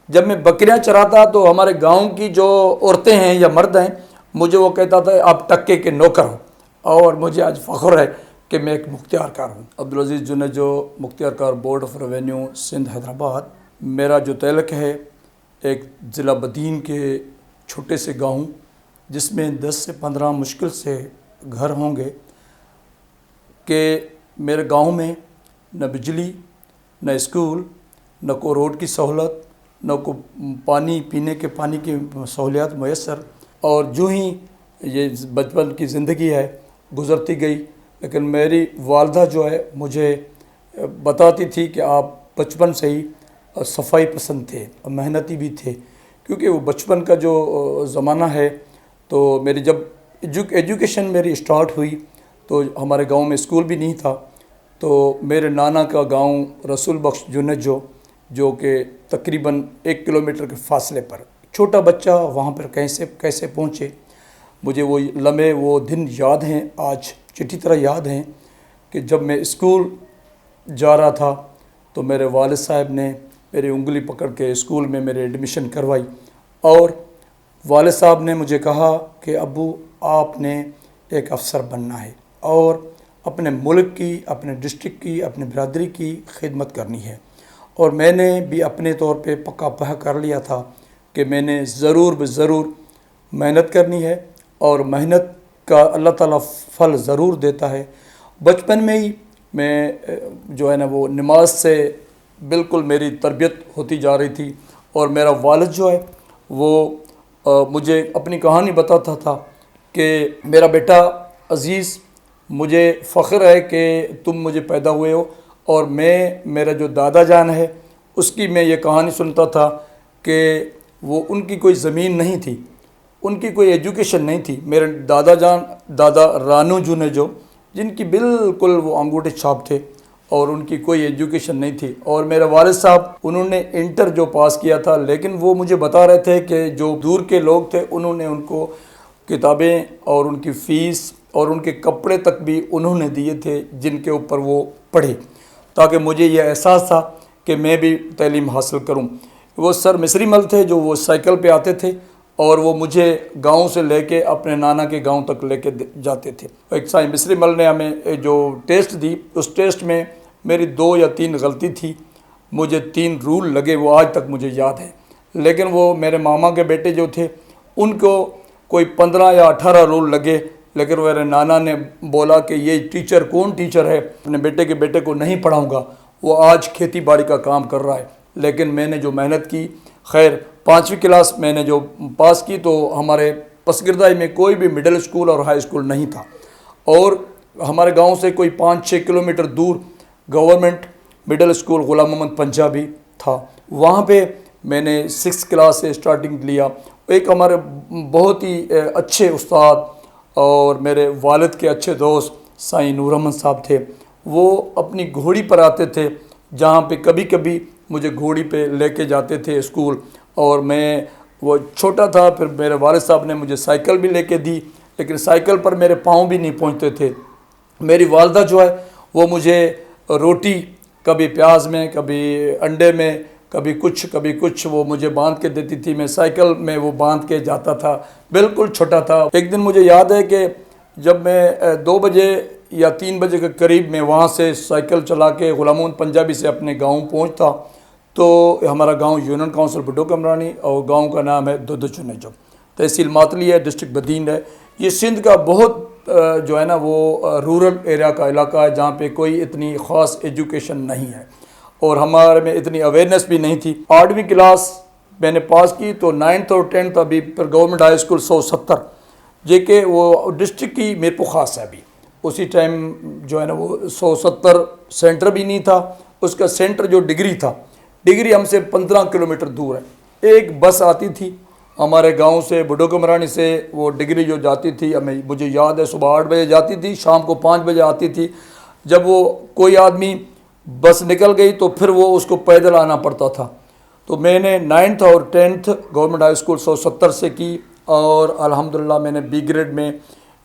جب میں بکریاں چراتا تو ہمارے گاؤں کی جو عورتیں ہیں یا مرد ہیں مجھے وہ کہتا تھا آپ ٹکے کے نوکر ہو، اور مجھے آج فخر ہے کہ میں ایک مختار کار ہوں۔ عبدالعزیز جنیجو، مختار کار، board of revenue, Sindh, Hyderabad. میرا جو تعلق ہے ایک ضلع بدین کے چھوٹے سے گاؤں جس میں 10 سے 15 مشکل سے گھر ہوں گے، کہ میرے گاؤں میں نہ بجلی، نہ اسکول، نہ کوئی روڈ کی سہولت، نہ کوئی پانی پینے کے پانی کی سہولیات میسر، اور جو ہی یہ بچپن کی زندگی ہے گزرتی گئی۔ لیکن میری والدہ جو ہے مجھے بتاتی تھی کہ آپ بچپن سے ہی صفائی پسند تھے اور محنتی بھی تھے، کیونکہ وہ بچپن کا جو زمانہ ہے تو میری جب ایجوکیشن میری اسٹارٹ ہوئی تو ہمارے گاؤں میں اسکول بھی نہیں تھا، تو میرے نانا کا گاؤں رسول بخش جنیجو جو کہ تقریباً 1 کلومیٹر کے فاصلے پر، چھوٹا بچہ وہاں پر کیسے پہنچے۔ مجھے وہ لمحے، وہ دن یاد ہیں، آج چٹھی طرح یاد ہیں کہ جب میں اسکول جا رہا تھا تو میرے والد صاحب نے میری انگلی پکڑ کے اسکول میں میرے ایڈمیشن کروائی، اور والد صاحب نے مجھے کہا کہ ابو آپ نے ایک افسر بننا ہے اور اپنے ملک کی، اپنے ڈسٹرکٹ کی، اپنے برادری کی خدمت کرنی ہے۔ اور میں نے بھی اپنے طور پہ پکا پہ کر لیا تھا کہ میں نے ضرور محنت کرنی ہے، اور محنت کا اللہ تعالیٰ پھل ضرور دیتا ہے۔ بچپن میں ہی میں جو ہے نا وہ نماز سے بالکل میری تربیت ہوتی جا رہی تھی، اور میرا والد جو ہے وہ مجھے اپنی کہانی بتاتا تھا کہ میرا بیٹا عزیز، مجھے فخر ہے کہ تم مجھے پیدا ہوئے ہو، اور میرا جو دادا جان ہے اس کی میں یہ کہانی سنتا تھا کہ وہ ان کی کوئی زمین نہیں تھی، ان کی کوئی ایجوکیشن نہیں تھی۔ میرے دادا رانو جنیجو جن کی بالکل وہ انگوٹھے چھاپ تھے، اور ان کی کوئی ایجوکیشن نہیں تھی، اور میرے والد صاحب انہوں نے انٹر جو پاس کیا تھا، لیکن وہ مجھے بتا رہے تھے کہ جو دور کے لوگ تھے انہوں نے ان کو کتابیں اور ان کی فیس اور ان کے کپڑے تک بھی انہوں نے دیے تھے جن کے اوپر وہ پڑھے، تاکہ مجھے یہ احساس تھا کہ میں بھی تعلیم حاصل کروں۔ وہ سر مصری مل تھے جو وہ سائیکل پہ آتے تھے، اور وہ مجھے گاؤں سے لے کے اپنے نانا کے گاؤں تک لے کے جاتے تھے۔ ایک سائیں مصری مل نے ہمیں جو ٹیسٹ دی، اس ٹیسٹ میں میری 2 یا 3 غلطی تھی، مجھے 3 رول لگے، وہ آج تک مجھے یاد ہے۔ لیکن وہ میرے ماما کے بیٹے جو تھے ان کو کوئی 15 یا 18 رول لگے، لیکن میرے نانا نے بولا کہ یہ ٹیچر کون ٹیچر ہے، اپنے بیٹے کو نہیں پڑھاؤں گا، وہ آج کھیتی باڑی کا کام کر رہا ہے۔ لیکن میں نے جو محنت کی، خیر 5ویں کلاس میں نے جو پاس کی تو ہمارے پسگردائی میں کوئی بھی مڈل اسکول اور ہائی اسکول نہیں تھا، اور ہمارے گاؤں سے کوئی 5-6 کلومیٹر دور گورنمنٹ مڈل اسکول غلام محمد پنجابی تھا، وہاں پہ میں نے 6 کلاس سے اسٹارٹنگ لیا۔ ایک ہمارے بہت ہی اچھے استاد اور میرے والد کے اچھے دوست سائیں نور احمد صاحب تھے، وہ اپنی گھوڑی پر آتے تھے، جہاں پہ کبھی کبھی مجھے گھوڑی پہ لے کے جاتے تھے اسکول، اور میں وہ چھوٹا تھا، پھر میرے والد صاحب نے مجھے سائیکل بھی لے کے دی، لیکن سائیکل پر میرے پاؤں بھی نہیں پہنچتے تھے۔ میری والدہ جو ہے وہ مجھے روٹی کبھی پیاز میں، کبھی انڈے میں، کبھی کچھ وہ مجھے باندھ کے دیتی تھی، میں سائیکل میں وہ باندھ کے جاتا تھا، بالکل چھوٹا تھا۔ ایک دن مجھے یاد ہے کہ جب میں 2 بجے یا 3 بجے کے قریب میں وہاں سے سائیکل چلا کے غلام محمد پنجابی سے اپنے گاؤں پہنچتا، تو ہمارا گاؤں یونین کونسل بڈو کمرانی، اور گاؤں کا نام ہے دودھ چنیجو، تحصیل ماتلی ہے، ڈسٹرکٹ بدین ہے۔ یہ سندھ کا بہت جو ہے نا وہ رورل ایریا کا علاقہ ہے، جہاں پہ کوئی اتنی خاص ایجوکیشن نہیں ہے، اور ہمارے میں اتنی اویئرنیس بھی نہیں تھی۔ 8ویں کلاس میں نے پاس کی تو 9th اور 10th ابھی پھر گورنمنٹ ہائی اسکول 170 جے کہ وہ ڈسٹرکٹ کی میرپور خاص ہے، ابھی اسی ٹائم جو ہے نا وہ 170 سینٹر بھی نہیں تھا، اس کا سینٹر جو ڈگری تھا، ڈگری ہم سے 15 کلومیٹر دور ہے۔ ایک بس آتی تھی ہمارے گاؤں سے، بڈو کمرانی سے، وہ ڈگری جو جاتی تھی، مجھے یاد ہے صبح 8 بجے جاتی تھی، شام کو 5 بجے آتی تھی۔ جب وہ کوئی آدمی بس نکل گئی تو پھر وہ اس کو پیدل آنا پڑتا تھا۔ تو میں نے 9th اور 10th گورنمنٹ ہائی اسکول 170 سے کی، اور الحمدللہ میں نے بی گریڈ میں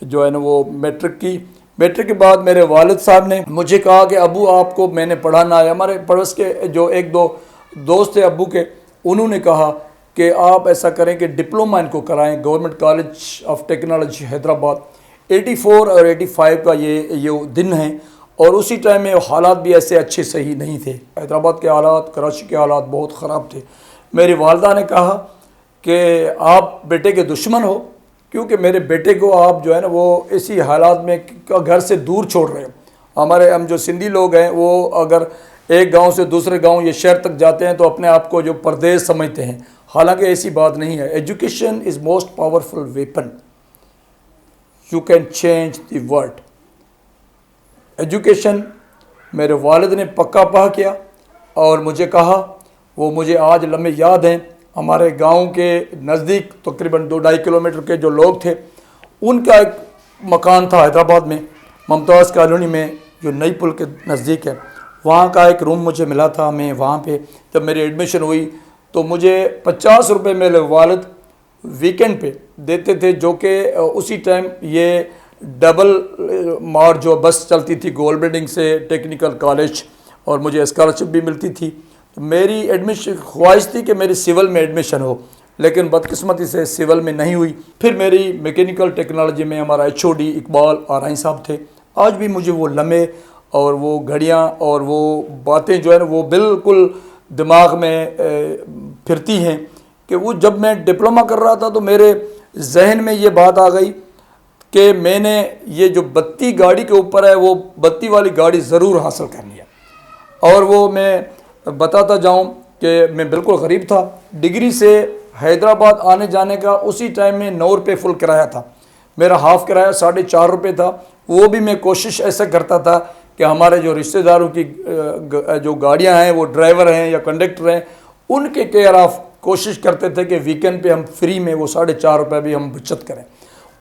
جو ہے نا وہ میٹرک کی۔ میٹرک کے بعد میرے والد صاحب نے مجھے کہا کہ ابو آپ کو میں نے پڑھانا ہے۔ ہمارے پڑوس کے جو 1-2 دوست تھے ابو کے، انہوں نے کہا کہ آپ ایسا کریں کہ ڈپلومہ ان کو کرائیں government college of technology Hyderabad. 84 اور 85 کا یہ دن ہے، اور اسی ٹائم میں حالات بھی ایسے اچھے صحیح نہیں تھے، حیدرآباد کے حالات، کراچی کے حالات بہت خراب تھے۔ میری والدہ نے کہا کہ آپ بیٹے کے دشمن ہو، کیونکہ میرے بیٹے کو آپ جو ہے نا وہ اسی حالات میں گھر سے دور چھوڑ رہے ہو۔ ہم جو سندھی لوگ ہیں وہ اگر ایک گاؤں سے دوسرے گاؤں یا شہر تک جاتے ہیں تو اپنے آپ کو جو پردیس سمجھتے ہیں، حالانکہ ایسی بات نہیں ہے۔ Education is most powerful weapon, you can change the world. Education میرے والد نے پکا پا کیا، اور مجھے کہا، وہ مجھے آج لمحے یاد ہیں، ہمارے گاؤں کے نزدیک تقریباً 2-2.5 کلومیٹر کے جو لوگ تھے، ان کا ایک مکان تھا حیدرآباد میں ممتاز کالونی میں، جو نئی پل کے نزدیک ہے، وہاں کا ایک روم مجھے ملا تھا۔ میں وہاں پہ جب میری ایڈمیشن ہوئی تو مجھے 50 روپے میرے والد ویکنڈ پہ دیتے تھے، جو کہ اسی ٹائم یہ ڈبل مارٹ جو بس چلتی تھی گول بلڈنگ سے ٹیکنیکل کالج، اور مجھے اسکالرشپ بھی ملتی تھی۔ تو میری ایڈمیشن خواہش تھی کہ میری سول میں ایڈمیشن ہو، لیکن بدقسمتی سے سول میں نہیں ہوئی۔ پھر میری میکینیکل ٹیکنالوجی میں ہمارا HOD اقبال آرائیں صاحب تھے۔ آج بھی مجھے وہ لمحے اور وہ گھڑیاں اور وہ باتیں جو ہے نا وہ بالکل دماغ میں پھرتی ہیں، کہ وہ جب میں ڈپلومہ کر رہا تھا تو میرے ذہن میں یہ بات آ گئی کہ میں نے یہ جو بتی گاڑی کے اوپر ہے وہ بتی والی گاڑی ضرور حاصل کرنی ہے۔ اور وہ میں بتاتا جاؤں کہ میں بالکل غریب تھا، ڈگری سے حیدرآباد آنے جانے کا اسی ٹائم میں 9 روپے فل کرایہ تھا، میرا ہاف کرایہ 4.5 روپے تھا۔ وہ بھی میں کوشش ایسا کرتا تھا کہ ہمارے جو رشتہ داروں کی جو گاڑیاں ہیں، وہ ڈرائیور ہیں یا کنڈکٹر ہیں، ان کے کیئر آف کوشش کرتے تھے کہ ویکینڈ پہ ہم فری میں وہ 4.5 روپے بھی ہم بچت کریں۔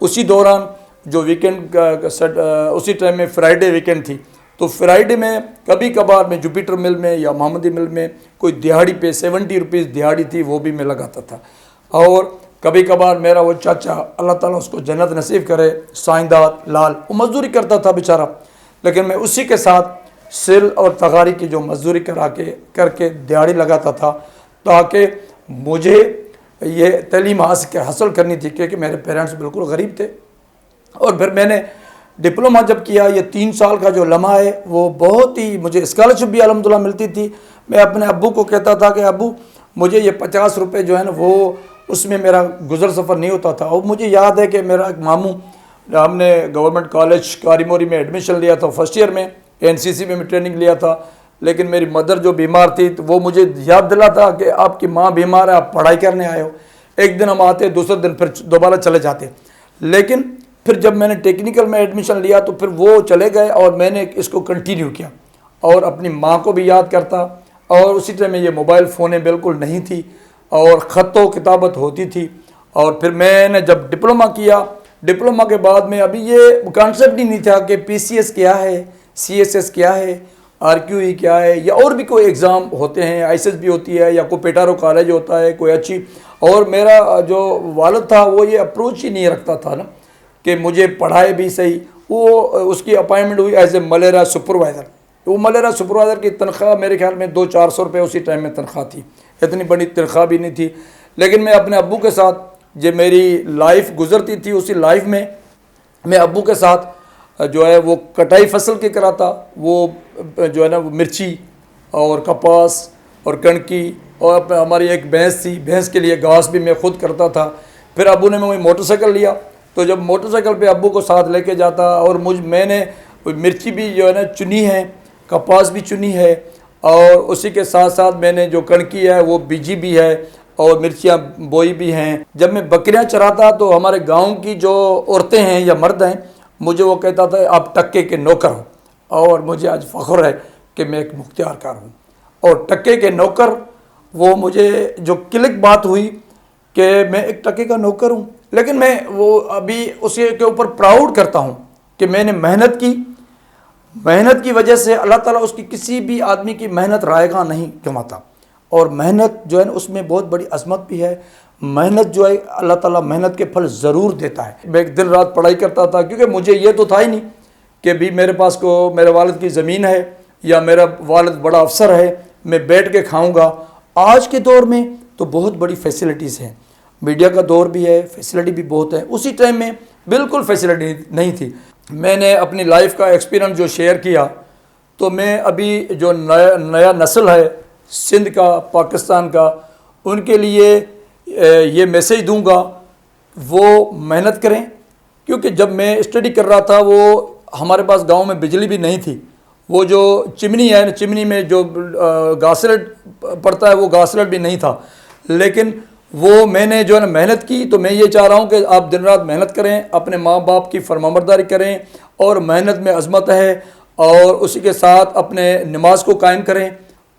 اسی دوران جو ویکینڈ اسی ٹائم میں فرائیڈے ویکینڈ تھی، تو فرائیڈے میں کبھی کبھار میں جوپیٹر مل میں یا محمدی مل میں کوئی دیہاڑی پہ 70 روپیز دیہاڑی تھی، وہ بھی میں لگاتا تھا۔ اور کبھی کبھار میرا وہ چاچا، اللہ تعالیٰ اس کو جنت نصیب کرے، سائنداد لال، وہ مزدوری کرتا تھا بیچارہ، لیکن میں اسی کے ساتھ سل اور تغاری کی جو مزدوری کر کے دیہاڑی لگاتا تھا، تاکہ مجھے یہ تعلیم حاصل کرنی تھی، کیونکہ میرے پیرنٹس بالکل غریب تھے۔ اور پھر میں نے ڈپلومہ جب کیا، یہ 3 سال کا جو لمحہ ہے وہ بہت ہی، مجھے اسکالرشپ بھی الحمدللہ ملتی تھی۔ میں اپنے ابو کو کہتا تھا کہ ابو مجھے یہ 50 روپے جو ہے نا وہ اس میں میرا گزر سفر نہیں ہوتا تھا۔ اور مجھے یاد ہے کہ میرا ایک ماموں، ہم نے گورنمنٹ کالج کاری موری میں ایڈمیشن لیا تھا فرسٹ ایئر میں، NCC میں ٹریننگ لیا تھا، لیکن میری مدر جو بیمار تھی تو وہ مجھے یاد دلا تھا کہ آپ کی ماں بیمار ہے، آپ پڑھائی کرنے آئے ہو۔ ایک دن ہم آتے، دوسرے دن پھر دوبارہ چلے جاتے۔ لیکن پھر جب میں نے ٹیکنیکل میں ایڈمیشن لیا تو پھر وہ چلے گئے، اور میں نے اس کو کنٹینیو کیا، اور اپنی ماں کو بھی یاد کرتا۔ اور اسی ٹائم میں یہ موبائل فونیں بالکل نہیں تھی، اور خط و کتابت ہوتی تھی۔ اور پھر میں نے جب ڈپلومہ کیا، ڈپلومہ کے بعد میں ابھی یہ کانسیپٹ ہی نہیں تھا کہ PCS کیا ہے، CSS کیا ہے، RQE کیا ہے، یا اور بھی کوئی ایگزام ہوتے ہیں، ISSB ہوتی ہے، یا کوئی پیٹارو کالج ہوتا ہے کوئی اچھی۔ اور میرا جو والد تھا وہ یہ اپروچ ہی نہیں رکھتا تھا نا کہ مجھے پڑھائے بھی صحیح۔ وہ اس کی اپائنمنٹ ہوئی ایز اے ملیریا سپروائزر۔ وہ ملیریا سپروائزر کی تنخواہ میرے خیال میں 200-400 روپے اسی ٹائم میں تنخواہ تھی، اتنی بڑی تنخواہ بھی نہیں تھی۔ لیکن میں اپنے ابو کے ساتھ جو میری لائف گزرتی تھی، اسی لائف میں میں ابو کے ساتھ جو ہے وہ کٹائی فصل کی کراتا، وہ جو ہے نا وہ مرچی اور کپاس اور کنکی، اور ہماری ایک بھینس تھی، بھینس کے لیے گھاس بھی میں خود کرتا تھا۔ پھر ابو نے مجھے موٹر سائیکل لیا، تو جب موٹر سائیکل پہ ابو کو ساتھ لے کے جاتا، اور میں نے مرچی بھی جو ہے نا چنی ہے، کپاس بھی چنی ہے، اور اسی کے ساتھ ساتھ میں نے جو کنکی ہے وہ بیجی بھی ہے، اور مرچیاں بوئی بھی ہیں۔ جب میں بکریاں چراتا تو ہمارے گاؤں کی جو عورتیں ہیں یا مرد ہیں، مجھے وہ کہتا تھا آپ ٹکے کے نوکر ہو، اور مجھے آج فخر ہے کہ میں ایک مختار کار ہوں۔ اور ٹکے کے نوکر، وہ مجھے جو کلک بات ہوئی کہ میں ایک ٹکے کا نوکر ہوں، لیکن میں وہ ابھی اسی کے اوپر پراؤڈ کرتا ہوں کہ میں نے محنت کی وجہ سے اللہ تعالیٰ اس کی کسی بھی آدمی کی محنت رائے گاں نہیں کماتا۔ اور محنت جو ہے نا اس میں بہت بڑی عظمت بھی ہے۔ محنت جو ہے اللہ تعالیٰ محنت کے پھل ضرور دیتا ہے۔ میں ایک دن رات پڑھائی کرتا تھا، کیونکہ مجھے یہ تو تھا ہی نہیں کہ بھی میرے پاس میرے والد کی زمین ہے یا میرا والد بڑا افسر ہے، میں بیٹھ کے کھاؤں گا۔ آج کے دور میں تو بہت بڑی فیسلٹیز ہیں، میڈیا کا دور بھی ہے، فیسلٹی بھی بہت ہے. اسی ٹائم میں بالکل فیسلٹی نہیں تھی. میں نے اپنی لائف کا ایکسپیرنس جو شیئر کیا، تو میں ابھی جو نیا نسل ہے سندھ کا، پاکستان کا، ان کے لیے یہ میسیج دوں گا، وہ محنت کریں. کیونکہ جب میں اسٹڈی کر رہا تھا، وہ ہمارے پاس گاؤں میں بجلی بھی نہیں تھی. وہ جو چمنی ہے نا، چمنی میں جو گاسلیٹ پڑتا ہے، وہ گاسلیٹ بھی نہیں تھا. لیکن وہ میں نے جو ہے نا محنت کی. تو میں یہ چاہ رہا ہوں کہ آپ دن رات محنت کریں، اپنے ماں باپ کی فرمانبرداری کریں، اور محنت میں عظمت ہے. اور اسی کے ساتھ اپنے نماز کو قائم کریں،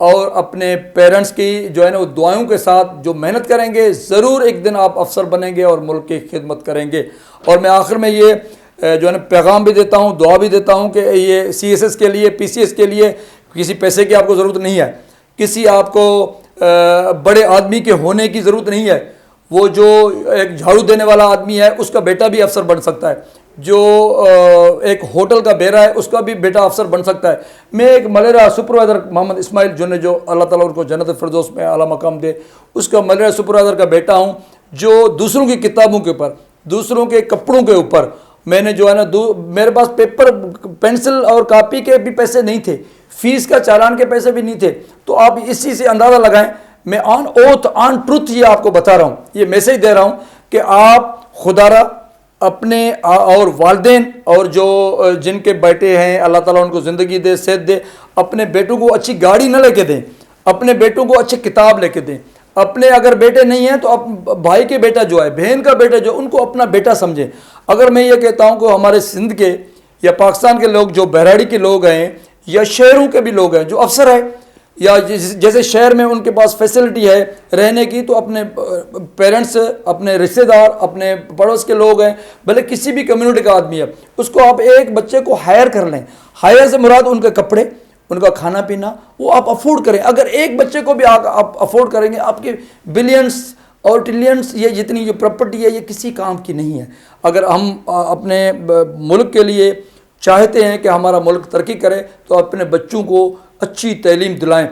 اور اپنے پیرنٹس کی جو ہے نا وہ دعاؤں کے ساتھ جو محنت کریں گے، ضرور ایک دن آپ افسر بنیں گے اور ملک کی خدمت کریں گے. اور میں آخر میں یہ جو ہے نا پیغام بھی دیتا ہوں، دعا بھی دیتا ہوں کہ یہ CSS کے لیے، PCS کے لیے کسی پیسے کی آپ کو ضرورت نہیں ہے، کسی آپ کو بڑے آدمی کے ہونے کی ضرورت نہیں ہے. وہ جو ایک جھاڑو دینے والا آدمی ہے، اس کا بیٹا بھی افسر بن سکتا ہے. جو ایک ہوٹل کا بیرا ہے، اس کا بھی بیٹا افسر بن سکتا ہے. میں ایک ملیرا سپروائزر محمد اسماعیل جو اللہ تعالیٰ ان کو جنت الفردوس میں اعلیٰ مقام دے، اس کا ملیرا سپروائزر کا بیٹا ہوں، جو دوسروں کی کتابوں کے اوپر، دوسروں کے کپڑوں کے اوپر میں نے جو ہے نا میرے پاس پیپر، پینسل اور کاپی کے بھی پیسے نہیں تھے، فیس کا چالان کے پیسے بھی نہیں تھے. تو آپ اس چیز سے اندازہ لگائیں. میں آن اوتھ، آن ٹروتھ یہ آپ کو بتا رہا ہوں، یہ میسیج دے رہا ہوں کہ آپ خدا را اپنے اور والدین اور جو جن کے بیٹے ہیں، اللہ تعالیٰ ان کو زندگی دے، صحت دے، اپنے بیٹوں کو اچھی گاڑی نہ لے کے دیں، اپنے بیٹوں کو اچھی کتاب لے کے دیں. اپنے اگر بیٹے نہیں ہیں تو بھائی کے بیٹا جو ہے، بہن کا بیٹا جو، ان کو اپنا بیٹا سمجھیں. اگر میں یہ کہتا ہوں کہ ہمارے سندھ کے یا پاکستان کے لوگ جو بہراڑی کے لوگ ہیں، یا شہروں کے بھی لوگ ہیں جو افسر ہیں، یا جیسے شہر میں ان کے پاس فیسلٹی ہے رہنے کی، تو اپنے پیرنٹس، اپنے رشتہ دار، اپنے پڑوس کے لوگ ہیں، بھلے کسی بھی کمیونٹی کا آدمی ہے، اس کو آپ ایک بچے کو ہائر کر لیں. ہائر سے مراد ان کے کپڑے، ان کا کھانا پینا، وہ آپ افورڈ کریں. اگر ایک بچے کو بھی آپ افورڈ کریں گے، آپ کے بلینس اور ٹریلینس، یہ جتنی جو پراپرٹی ہے، یہ کسی کام کی نہیں ہے. اگر ہم اپنے ملک کے لیے چاہتے ہیں کہ ہمارا ملک ترقی کرے، تو اپنے بچوں کو اچھی تعلیم دلائیں.